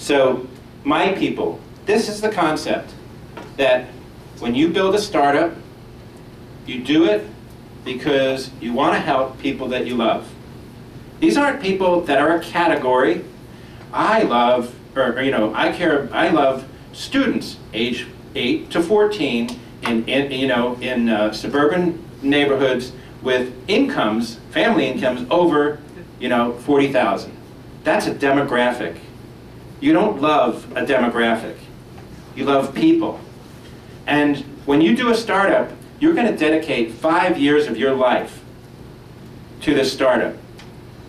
So my people, this is the concept that when you build a startup, you do it because you want to help people that you love. These aren't people that are a category. I love, I love students age 8 to 14 in suburban neighborhoods with incomes, family incomes over, 40,000. That's a demographic. You don't love a demographic. You love people. And when you do a startup, you're going to dedicate 5 years of your life to this startup.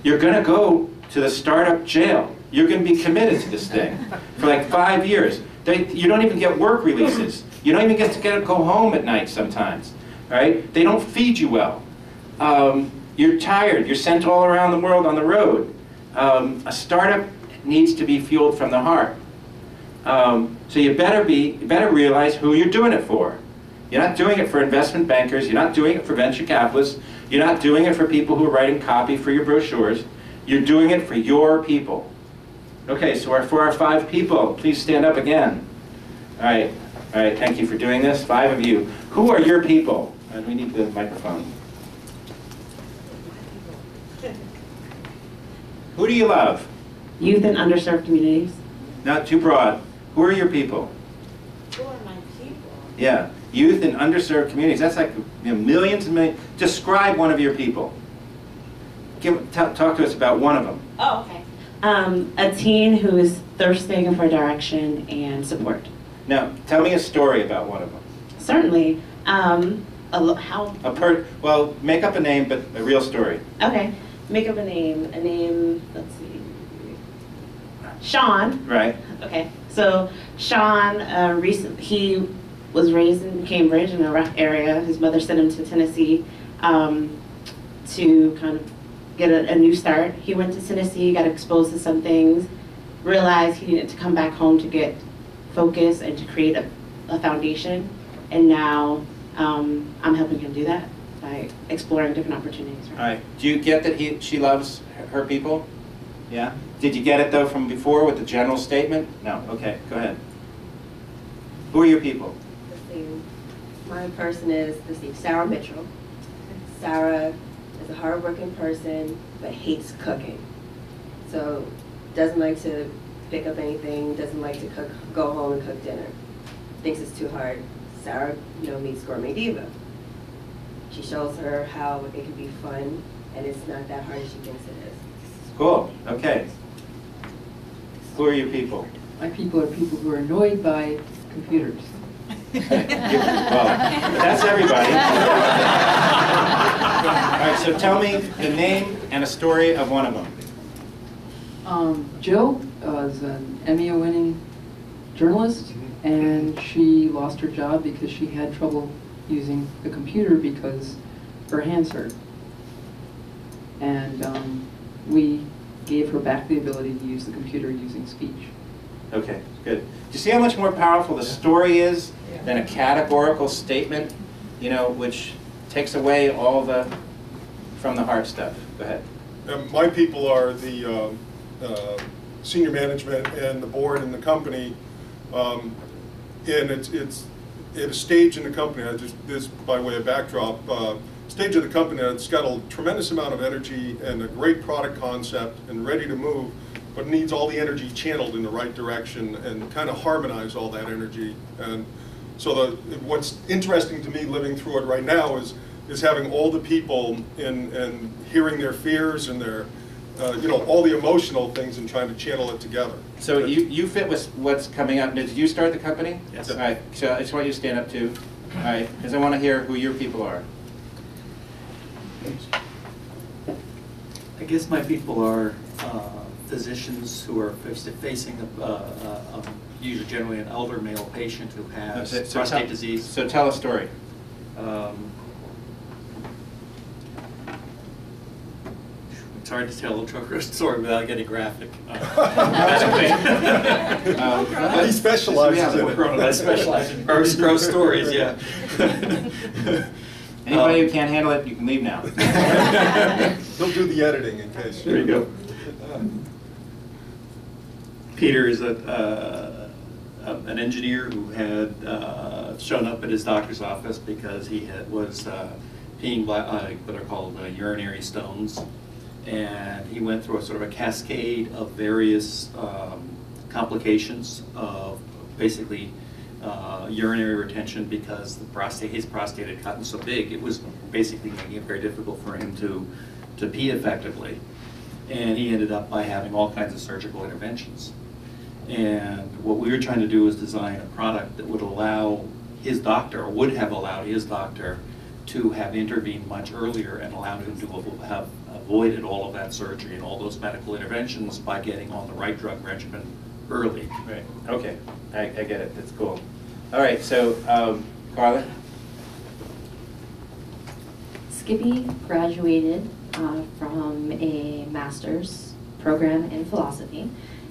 You're going to go to the startup jail. You're going to be committed to this thing for like 5 years. You don't even get work releases. You don't even get to go home at night sometimes. Right? They don't feed you well. You're tired. You're sent all around the world on the road. A startup needs to be fueled from the heart. So you better realize who you're doing it for. You're not doing it for investment bankers. You're not doing it for venture capitalists. You're not doing it for people who are writing copy for your brochures. You're doing it for your people. Okay, so for our 5 people, please stand up again. All right, thank you for doing this. 5 of you. Who are your people? And we need the microphone. Who do you love? Youth in underserved communities. Not too broad. Who are your people? Who are my people? Yeah, youth in underserved communities. That's like millions and millions. Describe one of your people. Talk to us about one of them. Oh, okay. A teen who is thirsting for direction and support. Now, tell me a story about one of them. Certainly. Well, make up a name, but a real story. Okay. Make up a name, let's see. Sean. Right. Okay. So Sean, he was raised in Cambridge in a rough area. His mother sent him to Tennessee to kind of get a new start. He went to Tennessee, got exposed to some things, realized he needed to come back home to get focus and to create a foundation. And now I'm helping him do that by exploring different opportunities. Right? All right. Do you get that she loves her people? Yeah? Did you get it, though, from before with the general statement? No? Okay, go ahead. Who are your people? My person is, Sarah Mitchell. Sarah is a hardworking person, but hates cooking. So, doesn't like to pick up anything, doesn't like to go home and cook dinner. Thinks it's too hard. Sarah, meets Gourmet Diva. She shows her how it can be fun, and it's not that hard as she thinks it is. Cool. Okay. Who are your people? My people are people who are annoyed by computers. Well, that's everybody. All right, so tell me the name and a story of one of them. Jill is an Emmy-winning journalist, and she lost her job because she had trouble using the computer because her hands hurt. And we gave her back the ability to use the computer using speech. Okay, good. Do you see how much more powerful the story is than a categorical statement, which takes away all the from the heart stuff? Go ahead. My people are the senior management and the board and the company, and it's at a stage in the company. This by way of backdrop. Stage of the company that's got a tremendous amount of energy and a great product concept and ready to move, but needs all the energy channeled in the right direction and kind of harmonize all that energy. And so what's interesting to me living through it right now is having all the people and hearing their fears and their all the emotional things and trying to channel it together. So you fit with what's coming up. Did you start the company? Yes. All right, so I just want you to stand up too. All right, because I want to hear who your people are. I guess my people are physicians who are facing usually generally an elder male patient who has prostate disease. So tell a story. It's hard to tell a story without getting graphic. He specializes in it. I specialize in gross stories, yeah. Anybody who can't handle it, you can leave now. He'll do the editing in case. There you go. Peter is an engineer who had shown up at his doctor's office because he was peeing what are called urinary stones, and he went through a sort of a cascade of various complications of basically urinary retention because his prostate had gotten so big it was basically making it very difficult for him to pee effectively, and he ended up by having all kinds of surgical interventions. And what we were trying to do was design a product that would allow his doctor, or would have allowed his doctor, to have intervened much earlier and allowed him to have avoided all of that surgery and all those medical interventions by getting on the right drug regimen early. Right. Okay. I get it. That's cool. All right. So, Carla? Skippy graduated from a master's program in philosophy,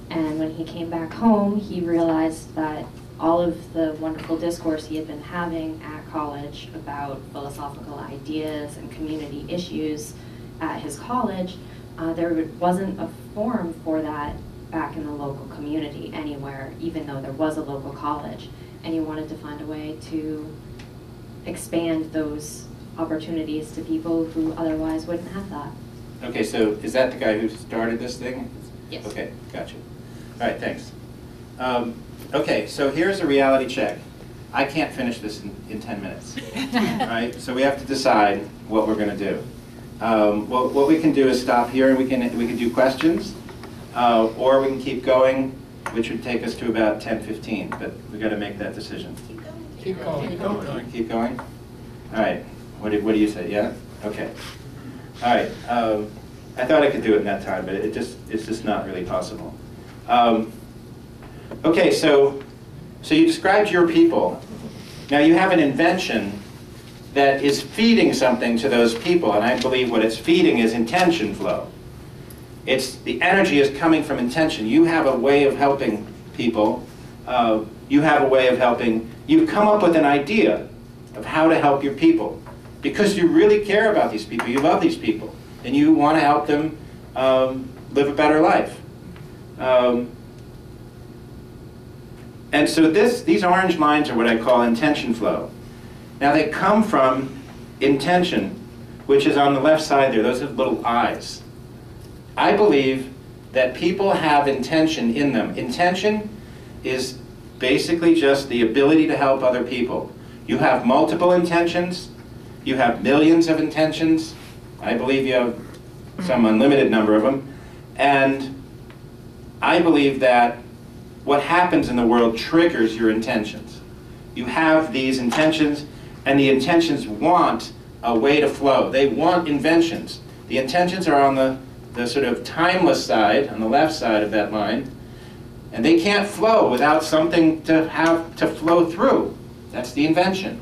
and when he came back home, he realized that all of the wonderful discourse he had been having at college about philosophical ideas and community issues at his college, there wasn't a forum for that back in the local community anywhere, even though there was a local college. And he wanted to find a way to expand those opportunities to people who otherwise wouldn't have that. Okay, so is that the guy who started this thing? Yes. Okay, gotcha. All right, thanks. Okay, so here's a reality check. I can't finish this in 10 minutes. All right, so we have to decide what we're going to do. What we can do is stop here and we can do questions, or we can keep going, which would take us to about 10:15. But we got to make that decision. Keep going. Keep going. Keep going. All right. What do you say? Yeah. Okay. All right. I thought I could do it in that time, but it's just not really possible. Okay. So you described your people. Now you have an invention that is feeding something to those people, and I believe what it's feeding is intention flow. The energy is coming from intention. You have a way of helping people. You have a way of helping. You come up with an idea of how to help your people because you really care about these people. You love these people, and you want to help them live a better life. And so these orange lines are what I call intention flow. Now they come from intention, which is on the left side there. Those are little eyes. I believe that people have intention in them. Intention is basically just the ability to help other people. You have multiple intentions. You have millions of intentions. I believe you have some unlimited number of them. And I believe that what happens in the world triggers your intentions. You have these intentions, and the intentions want a way to flow. They want inventions. The intentions are on the sort of timeless side, on the left side of that line, and they can't flow without something to have to flow through. That's the invention.